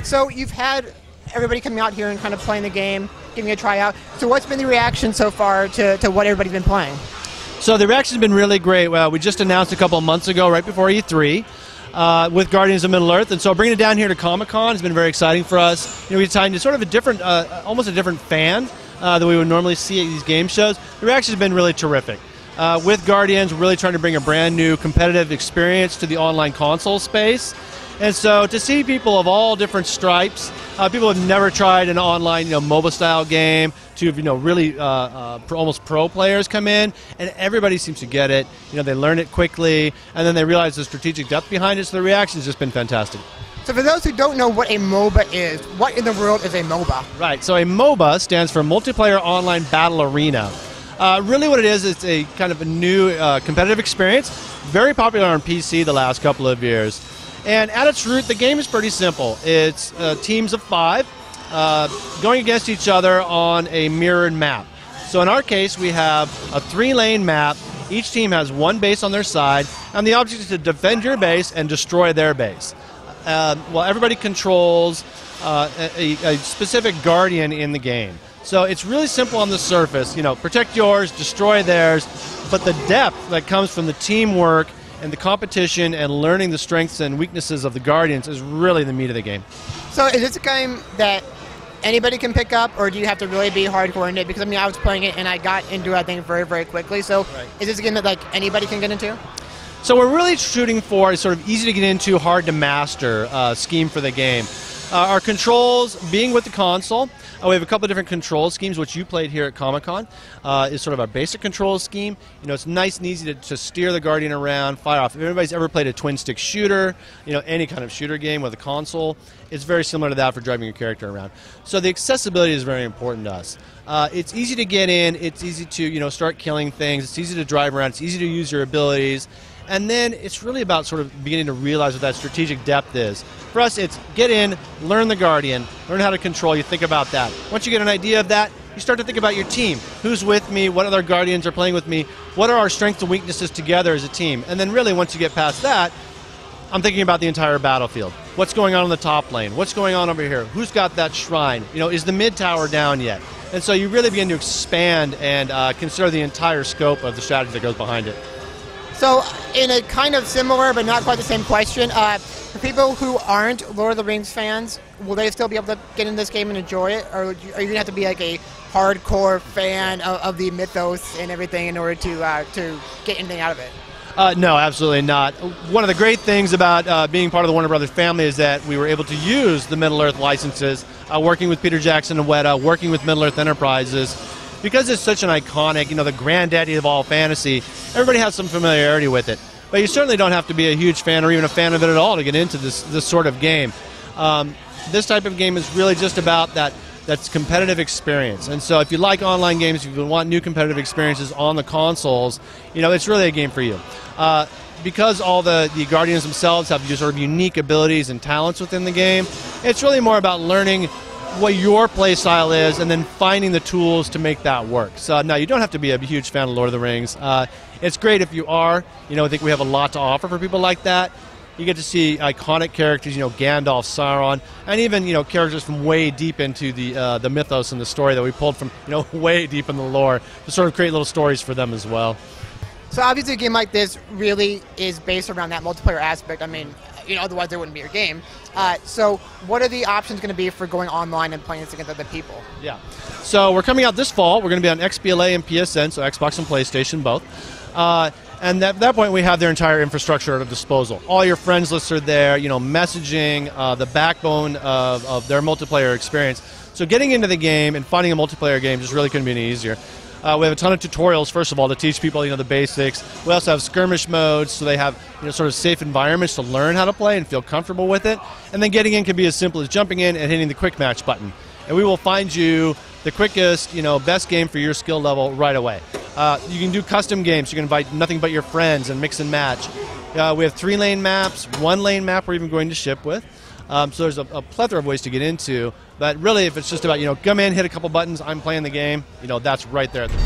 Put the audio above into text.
So you've had everybody coming out here and kind of playing the game, giving it a try out. So what's been the reaction so far to what everybody's been playing? So the reaction's been really great. Well, we just announced a couple of months ago, right before E3, with Guardians of Middle-earth, and so bringing it down here to Comic-Con has been very exciting for us. You know, we're talking to sort of a different, almost a different fan than we would normally see at these game shows. The reaction's been really terrific. With Guardians, we're really trying to bring a brand new competitive experience to the online console space. And so to see people of all different stripes, people who have never tried an online, MOBA-style game, to really almost pro players come in, and everybody seems to get it. They learn it quickly, and then they realize the strategic depth behind it. So the reaction has just been fantastic. So for those who don't know what a MOBA is, what in the world is a MOBA? Right. So a MOBA stands for Multiplayer Online Battle Arena. Really what it is, it's a kind of a new competitive experience, very popular on PC the last couple of years. And at its root, the game is pretty simple. It's teams of 5 going against each other on a mirrored map. So in our case, we have a 3-lane map. Each team has one base on their side, and the object is to defend your base and destroy their base. Well, everybody controls a specific guardian in the game. So it's really simple on the surface. Protect yours, destroy theirs, but the depth that comes from the teamwork and the competition and learning the strengths and weaknesses of the Guardians is really the meat of the game. So is this a game that anybody can pick up, or do you have to really be hardcore in it? Because I was playing it and I got into it, I think, very, very quickly. So right. Is this a game that anybody can get into? So we're really shooting for a sort of easy to get into, hard to master scheme for the game. Our controls, being with the console, we have a couple of different control schemes, which you played here at Comic-Con, is sort of our basic control scheme. It's nice and easy to steer the Guardian around, fire off. If anybody's ever played a twin-stick shooter, any kind of shooter game with a console, it's very similar to that for driving your character around. So the accessibility is very important to us. It's easy to get in, it's easy to start killing things, it's easy to drive around, it's easy to use your abilities. And then it's really about sort of beginning to realize what that strategic depth is. For us, it's get in, learn the Guardian, learn how to control, you think about that. Once you get an idea of that, you start to think about your team. Who's with me? What other Guardians are playing with me? What are our strengths and weaknesses together as a team? And then really, once you get past that, I'm thinking about the entire battlefield. What's going on in the top lane? What's going on over here? Who's got that shrine? Is the mid tower down yet? And so you really begin to expand and consider the entire scope of the strategy that goes behind it. So, in a kind of similar but not quite the same question, for people who aren't Lord of the Rings fans, will they still be able to get in this game and enjoy it? Or are you going to have to be like a hardcore fan of the mythos and everything in order to get anything out of it? No, absolutely not. One of the great things about being part of the Warner Brothers family is that we were able to use the Middle-earth licenses, working with Peter Jackson and Weta, working with Middle-earth Enterprises. Because it's such an iconic, the granddaddy of all fantasy, everybody has some familiarity with it. But you certainly don't have to be a huge fan or even a fan of it at all to get into this sort of game. This type of game is really just about that's competitive experience. And so if you like online games, if you want new competitive experiences on the consoles, it's really a game for you. Because all the Guardians themselves have sort of unique abilities and talents within the game, it's really more about learning what your play style is and then finding the tools to make that work. So no, you don't have to be a huge fan of Lord of the Rings. It's great if you are. I think we have a lot to offer for people like that. You get to see iconic characters, Gandalf, Sauron, and even characters from way deep into the mythos and the story that we pulled from way deep in the lore to sort of create little stories for them as well. So obviously a game like this really is based around that multiplayer aspect. Otherwise there wouldn't be a game. So what are the options going to be for going online and playing this against other people? Yeah. So we're coming out this fall. We're going to be on XBLA and PSN, so Xbox and PlayStation both. And at that point we have their entire infrastructure at disposal. All your friends lists are there, messaging, the backbone of their multiplayer experience. So getting into the game and finding a multiplayer game just really couldn't be any easier. We have a ton of tutorials, first of all, to teach people, the basics. We also have skirmish modes, so they have, sort of safe environments to learn how to play and feel comfortable with it. And then getting in can be as simple as jumping in and hitting the quick match button. And we will find you the quickest, best game for your skill level right away. You can do custom games. You can invite nothing but your friends and mix and match. We have 3-lane maps, 1-lane map we're even going to ship with. So there's a plethora of ways to get into. But really, if it's just about, come in, hit a couple buttons, I'm playing the game, that's right there at the